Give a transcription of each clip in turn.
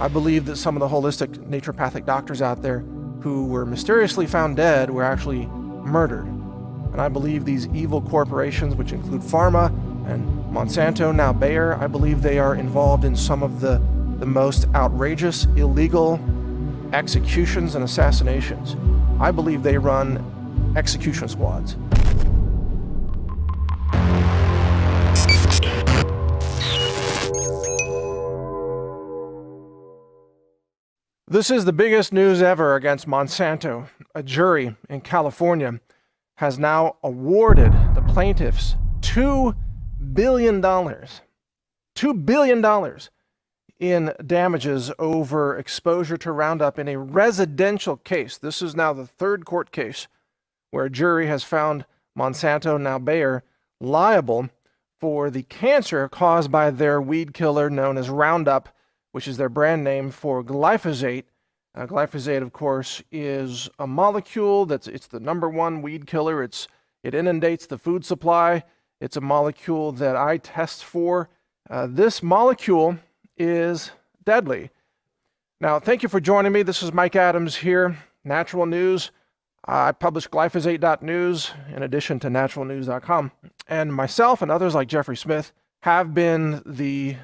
I believe that some of the holistic naturopathic doctors out there who were mysteriously found dead were actually murdered. And I believe these evil corporations, which include pharma and Monsanto, now Bayer, I believe they are involved in some of the most outrageous, illegal executions and assassinations. I believe they run execution squads. This is the biggest news ever against Monsanto. A jury in California has now awarded the plaintiffs $2 billion. $2 billion in damages over exposure to Roundup in a residential case. This is now the third court case where a jury has found Monsanto, now Bayer, liable for the cancer caused by their weed killer known as Roundup, which is their brand name for glyphosate. Glyphosate, of course, is a molecule it's the number one weed killer. It inundates the food supply. It's a molecule that I test for. This molecule is deadly. Now, thank you for joining me. This is Mike Adams here, Natural News. I publish glyphosate.news in addition to naturalnews.com. And myself and others like Jeffrey Smith have been the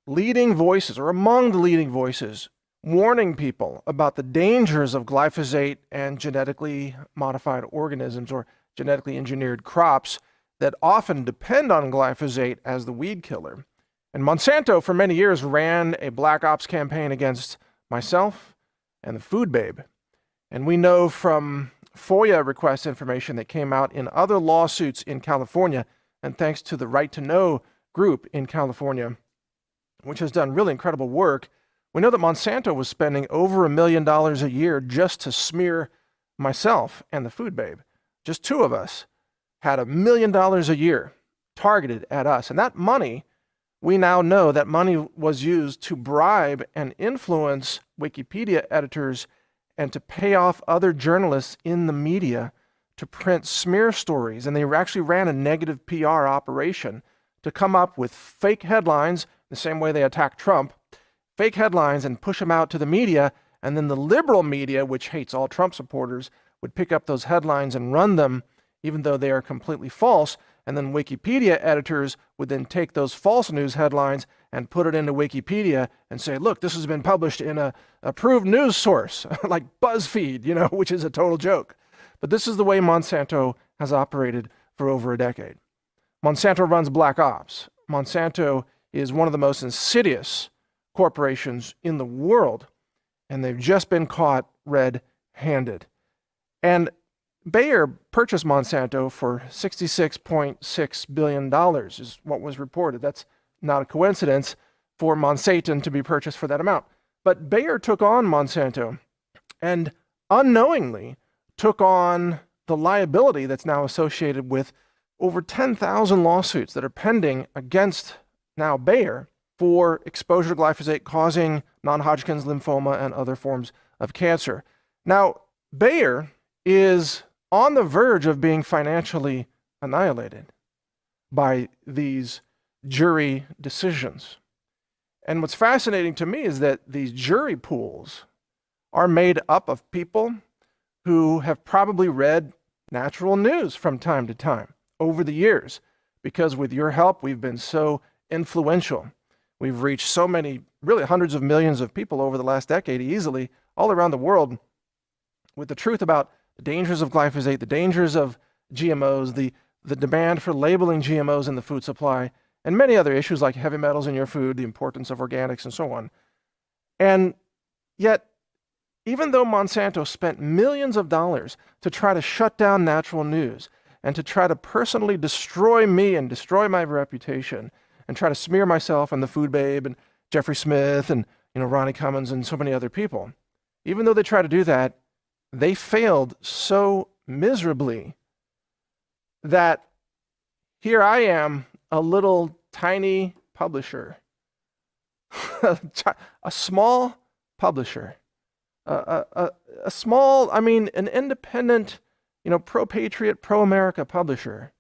leading voices, or among the leading voices, warning people about the dangers of glyphosate and genetically modified organisms or genetically engineered crops that often depend on glyphosate as the weed killer. And Monsanto, for many years, ran a black ops campaign against myself and the food babe. And we know from FOIA request information that came out in other lawsuits in California, and thanks to the Right to Know group in California, which has done really incredible work, we know that Monsanto was spending over $1 million a year just to smear myself and the food babe. Just two of us had $1 million a year targeted at us. And that money, we now know that money was used to bribe and influence Wikipedia editors and to pay off other journalists in the media to print smear stories. And they actually ran a negative PR operation to come up with fake headlines, the same way they attacked Trump, fake headlines and push them out to the media. And then the liberal media, which hates all Trump supporters, would pick up those headlines and run them, even though they are completely false. And then Wikipedia editors would then take those false news headlines and put it into Wikipedia and say, look, this has been published in a approved news source, like BuzzFeed, which is a total joke. But this is the way Monsanto has operated for over a decade. Monsanto runs black ops. Monsanto is one of the most insidious corporations in the world, and they've just been caught red-handed. And Bayer purchased Monsanto for $66.6 billion is what was reported. That's not a coincidence for Monsanto to be purchased for that amount. But Bayer took on Monsanto and unknowingly took on the liability that's now associated with over 10,000 lawsuits that are pending against now Bayer for exposure to glyphosate causing non-Hodgkin's lymphoma and other forms of cancer. Now, Bayer is on the verge of being financially annihilated by these jury decisions. And what's fascinating to me is that these jury pools are made up of people who have probably read Natural News from time to time over the years, because with your help, we've been so influential. We've reached so many, really hundreds of millions of people over the last decade easily, all around the world, with the truth about the dangers of glyphosate, the dangers of GMOs, the demand for labeling GMOs in the food supply, and many other issues like heavy metals in your food, the importance of organics, and so on. And yet, even though Monsanto spent millions of dollars to try to shut down Natural News and to try to personally destroy me and destroy my reputation and try to smear myself and the food babe and Jeffrey Smith and Ronnie Cummins and so many other people, even though they tried to do that, they failed so miserably that here I am, a little tiny publisher, a small publisher, an independent, pro-patriot, pro-America publisher.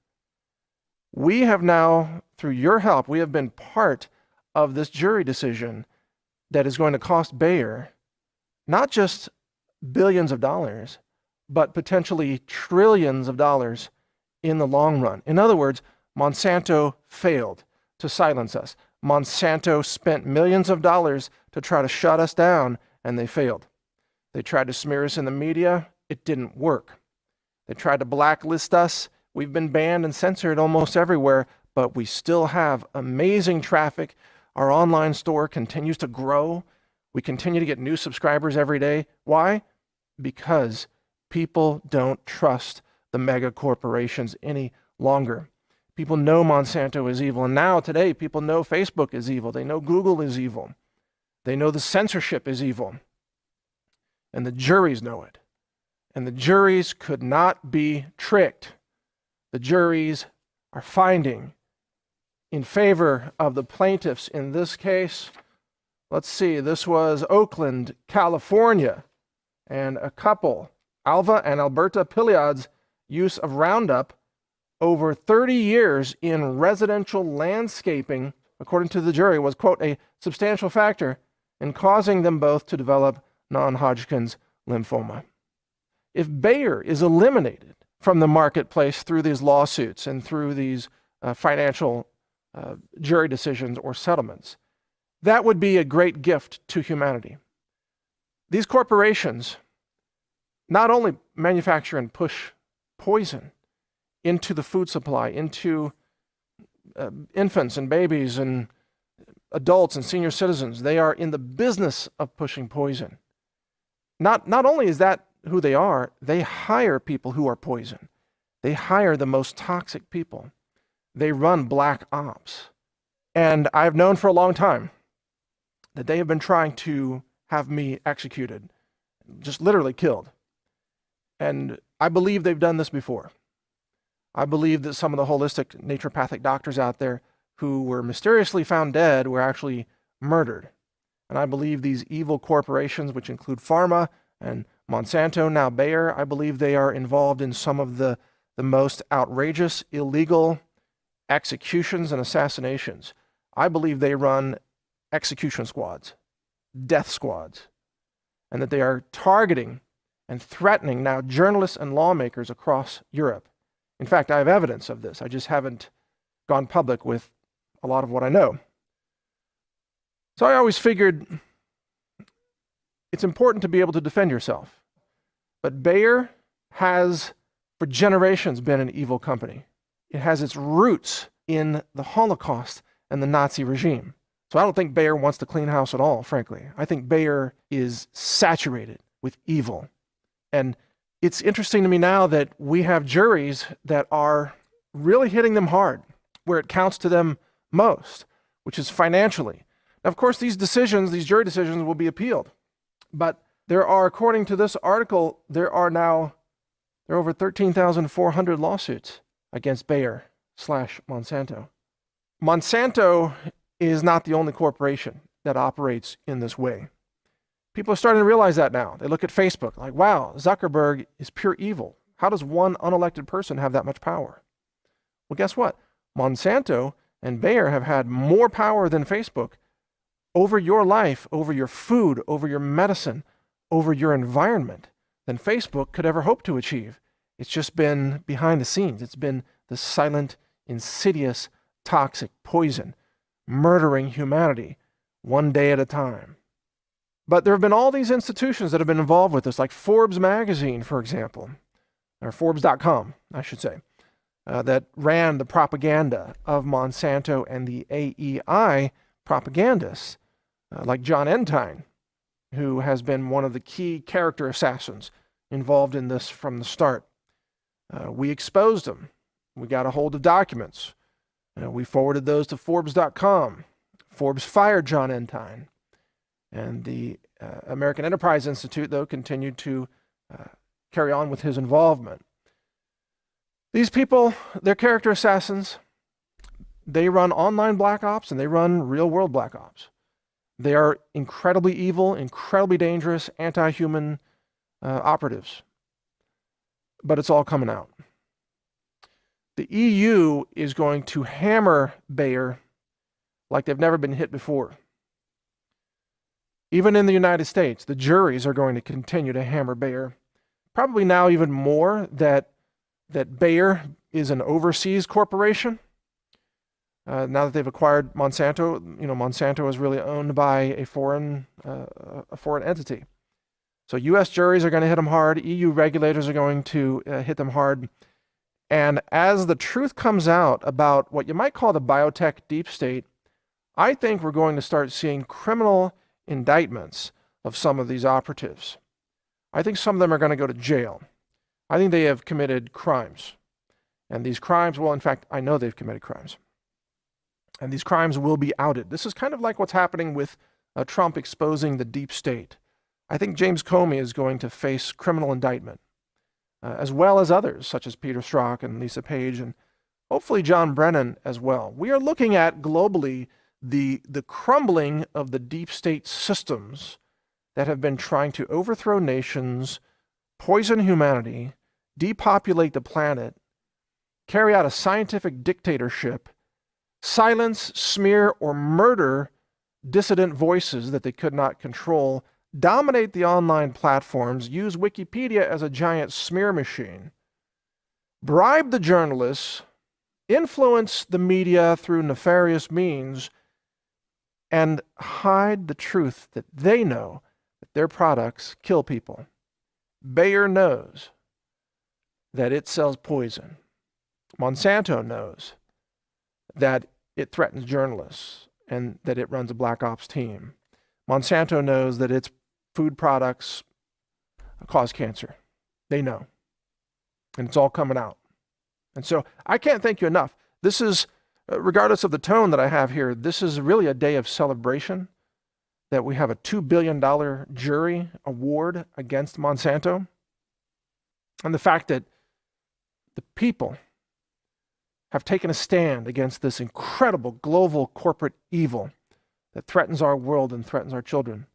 We have now, through your help, we have been part of this jury decision that is going to cost Bayer not just billions of dollars, but potentially trillions of dollars in the long run. In other words, Monsanto failed to silence us. Monsanto spent millions of dollars to try to shut us down, and they failed. They tried to smear us in the media. It didn't work. They tried to blacklist us. We've been banned and censored almost everywhere, but we still have amazing traffic. Our online store continues to grow. We continue to get new subscribers every day. Why? Because people don't trust the mega corporations any longer. People know Monsanto is evil. And now, today, people know Facebook is evil. They know Google is evil. They know the censorship is evil. And the juries know it. And the juries could not be tricked. The juries are finding in favor of the plaintiffs in this case. Let's see, this was Oakland, California, and a couple, Alva and Alberta Pilliad's use of Roundup over 30 years in residential landscaping, according to the jury, was, quote, a substantial factor in causing them both to develop non-Hodgkin's lymphoma. If Bayer is eliminated from the marketplace through these lawsuits and through these financial jury decisions or settlements, that would be a great gift to humanity. These corporations not only manufacture and push poison into the food supply, into infants and babies and adults and senior citizens. They are in the business of pushing poison. Not only is that who they are, they hire people who are poison. They hire the most toxic people. They run black ops. And I've known for a long time that they have been trying to have me executed, just literally killed. And I believe they've done this before. I believe that some of the holistic naturopathic doctors out there who were mysteriously found dead were actually murdered. And I believe these evil corporations, which include pharma and Monsanto, now Bayer, I believe they are involved in some of the most outrageous, illegal executions and assassinations. I believe they run execution squads, death squads, and that they are targeting and threatening now journalists and lawmakers across Europe. In fact, I have evidence of this. I just haven't gone public with a lot of what I know. So I always figured it's important to be able to defend yourself. But Bayer has, for generations, been an evil company. It has its roots in the Holocaust and the Nazi regime. So I don't think Bayer wants to clean house at all, frankly. I think Bayer is saturated with evil. And it's interesting to me now that we have juries that are really hitting them hard, where it counts to them most, which is financially. Now, of course, these decisions, these jury decisions, will be appealed. But there are, according to this article, there are over 13,400 lawsuits against Bayer/Monsanto. Monsanto is not the only corporation that operates in this way. People are starting to realize that now. They look at Facebook like, wow, Zuckerberg is pure evil. How does one unelected person have that much power? Well, guess what? Monsanto and Bayer have had more power than Facebook over your life, over your food, over your medicine, over your environment than Facebook could ever hope to achieve. It's just been behind the scenes. It's been the silent, insidious, toxic poison, murdering humanity one day at a time. But there have been all these institutions that have been involved with this, like Forbes magazine, for example, or Forbes.com, I should say, that ran the propaganda of Monsanto and the AEI propagandists, like John Entine, who has been one of the key character assassins involved in this from the start. We exposed him. We got a hold of documents. We forwarded those to Forbes.com. Forbes fired John Entine. And the American Enterprise Institute, though, continued to carry on with his involvement. These people, they're character assassins. They run online black ops and they run real-world black ops. They are incredibly evil, incredibly dangerous, anti-human operatives. But it's all coming out. The EU is going to hammer Bayer like they've never been hit before. Even in the United States, the juries are going to continue to hammer Bayer. Probably now even more that Bayer is an overseas corporation. Now that they've acquired Monsanto, Monsanto is really owned by a foreign entity. So U.S. juries are going to hit them hard. EU regulators are going to hit them hard. And as the truth comes out about what you might call the biotech deep state, I think we're going to start seeing criminal indictments of some of these operatives. I think some of them are going to go to jail. I think they have committed crimes. And these crimes, well, in fact, I know they've committed crimes. And these crimes will be outed. This is kind of like what's happening with Trump exposing the deep state. I think James Comey is going to face criminal indictment, as well as others, such as Peter Strzok and Lisa Page, and hopefully John Brennan as well. We are looking at globally the crumbling of the deep state systems that have been trying to overthrow nations, poison humanity, depopulate the planet, carry out a scientific dictatorship, silence, smear, or murder dissident voices that they could not control, dominate the online platforms, use Wikipedia as a giant smear machine, bribe the journalists, influence the media through nefarious means, and hide the truth that they know that their products kill people. Bayer knows that it sells poison. Monsanto knows that it threatens journalists and that it runs a black ops team. Monsanto knows that its food products cause cancer. They know. And it's all coming out. And so I can't thank you enough. This is, regardless of the tone that I have here, this is really a day of celebration that we have a $2 billion jury award against Monsanto. And the fact that the people have taken a stand against this incredible global corporate evil that threatens our world and threatens our children,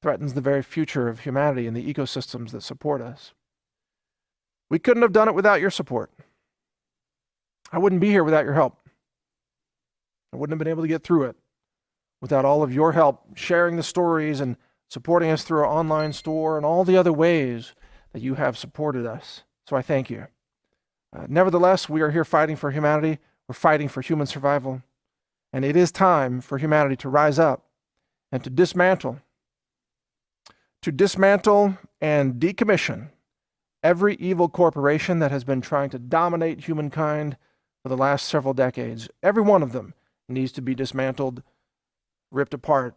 threatens the very future of humanity and the ecosystems that support us. We couldn't have done it without your support. I wouldn't be here without your help. I wouldn't have been able to get through it without all of your help sharing the stories and supporting us through our online store and all the other ways that you have supported us. So I thank you. Nevertheless, we are here fighting for humanity. We're fighting for human survival. And it is time for humanity to rise up and to dismantle and decommission every evil corporation that has been trying to dominate humankind for the last several decades. Every one of them needs to be dismantled, ripped apart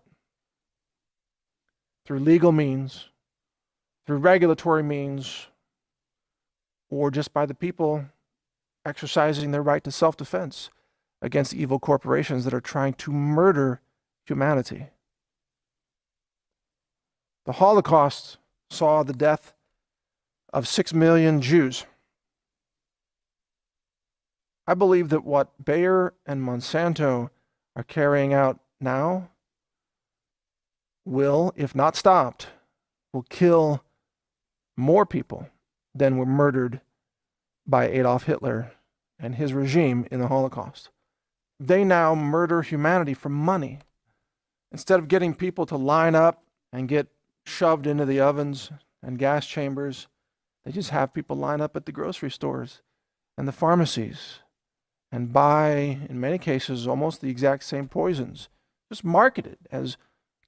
through legal means, through regulatory means, or just by the people exercising their right to self-defense against evil corporations that are trying to murder humanity. The Holocaust saw the death of 6 million Jews. I believe that what Bayer and Monsanto are carrying out now will, if not stopped, will kill more people than were murdered by Adolf Hitler and his regime in the Holocaust. They now murder humanity for money. Instead of getting people to line up and get shoved into the ovens and gas chambers, they just have people line up at the grocery stores and the pharmacies and buy, in many cases, almost the exact same poisons, just marketed as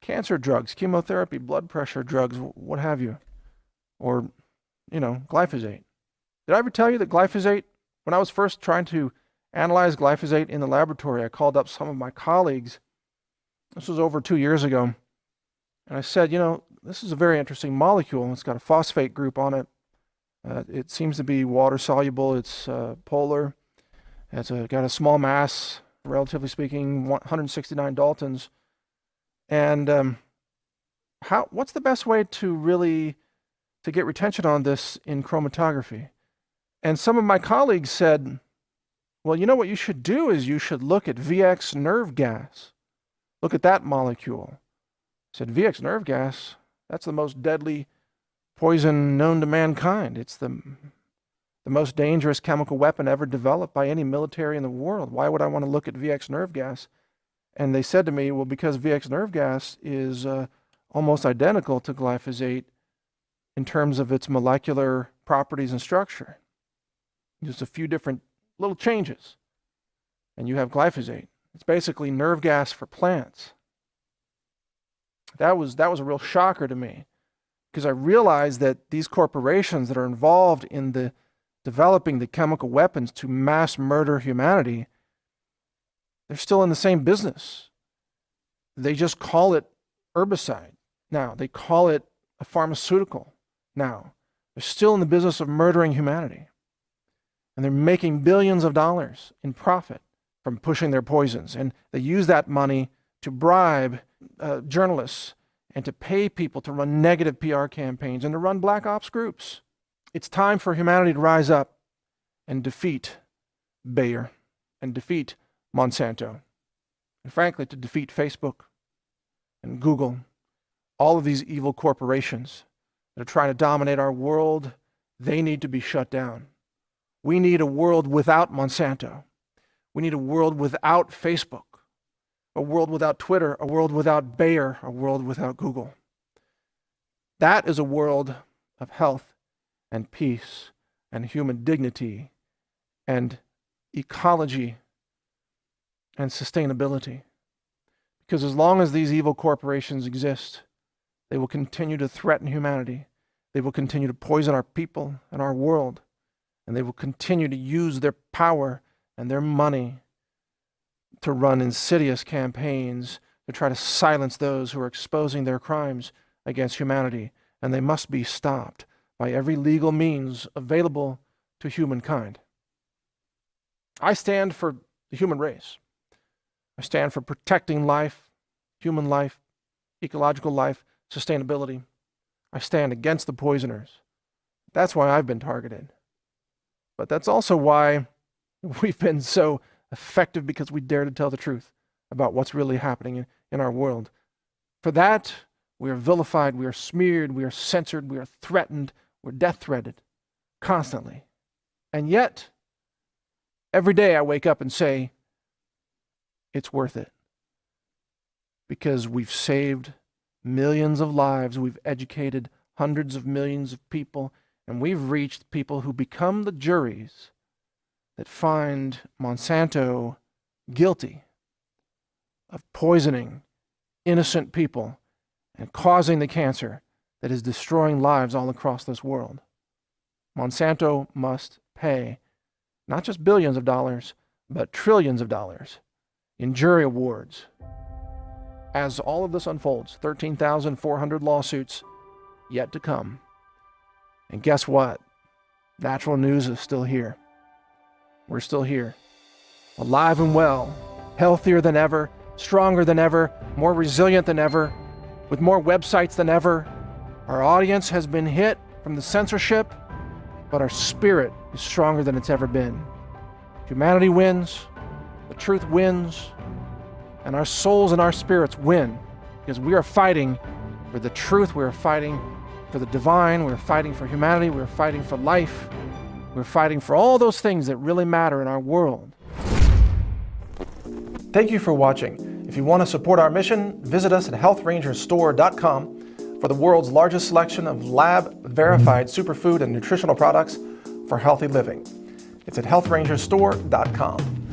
cancer drugs, chemotherapy, blood pressure drugs, what have you, or, glyphosate. Did I ever tell you that glyphosate, when I was first trying to analyze glyphosate in the laboratory, I called up some of my colleagues. This was over 2 years ago. And I said, this is a very interesting molecule. It's got a phosphate group on it. It seems to be water soluble. It's polar. It's got a small mass, relatively speaking, 169 Daltons. And what's the best way to get retention on this in chromatography? And some of my colleagues said, well, what you should do is you should look at VX nerve gas. Look at that molecule. I said, VX nerve gas? That's the most deadly poison known to mankind. It's the most dangerous chemical weapon ever developed by any military in the world. Why would I want to look at VX nerve gas? And they said to me, well, because VX nerve gas is almost identical to glyphosate in terms of its molecular properties and structure. Just a few different little changes, and you have glyphosate. It's basically nerve gas for plants. That was a real shocker to me, because I realized that these corporations that are involved in the developing the chemical weapons to mass murder humanity, they're still in the same business. They just call it herbicide now. They call it a pharmaceutical now. They're still in the business of murdering humanity. And they're making billions of dollars in profit from pushing their poisons. And they use that money to bribe journalists and to pay people to run negative PR campaigns and to run black ops groups. It's time for humanity to rise up and defeat Bayer and defeat Monsanto. And frankly, to defeat Facebook and Google, all of these evil corporations that are trying to dominate our world. They need to be shut down. We need a world without Monsanto. We need a world without Facebook, a world without Twitter, a world without Bayer, a world without Google. That is a world of health and peace and human dignity and ecology and sustainability. Because as long as these evil corporations exist, they will continue to threaten humanity. They will continue to poison our people and our world. And they will continue to use their power and their money to run insidious campaigns to try to silence those who are exposing their crimes against humanity. And they must be stopped by every legal means available to humankind. I stand for the human race. I stand for protecting life, human life, ecological life, sustainability. I stand against the poisoners. That's why I've been targeted. But that's also why we've been so effective, because we dare to tell the truth about what's really happening in our world. For that, we are vilified, we are smeared, we are censored, we are threatened, we're death-threatened constantly. And yet, every day I wake up and say, it's worth it. Because we've saved millions of lives, we've educated hundreds of millions of people, and we've reached people who become the juries that find Monsanto guilty of poisoning innocent people and causing the cancer that is destroying lives all across this world. Monsanto must pay not just billions of dollars, but trillions of dollars in jury awards. As all of this unfolds, 13,400 lawsuits yet to come. And guess what? Natural News is still here. We're still here, alive and well, healthier than ever, stronger than ever, more resilient than ever, with more websites than ever. Our audience has been hit from the censorship, but our spirit is stronger than it's ever been. Humanity wins, the truth wins, and our souls and our spirits win, because we are fighting for the truth, we are fighting for the divine, we're fighting for humanity, we're fighting for life, we're fighting for all those things that really matter in our world. Thank you for watching. If you want to support our mission, visit us at healthrangerstore.com for the world's largest selection of lab-verified superfood and nutritional products for healthy living. It's at healthrangerstore.com.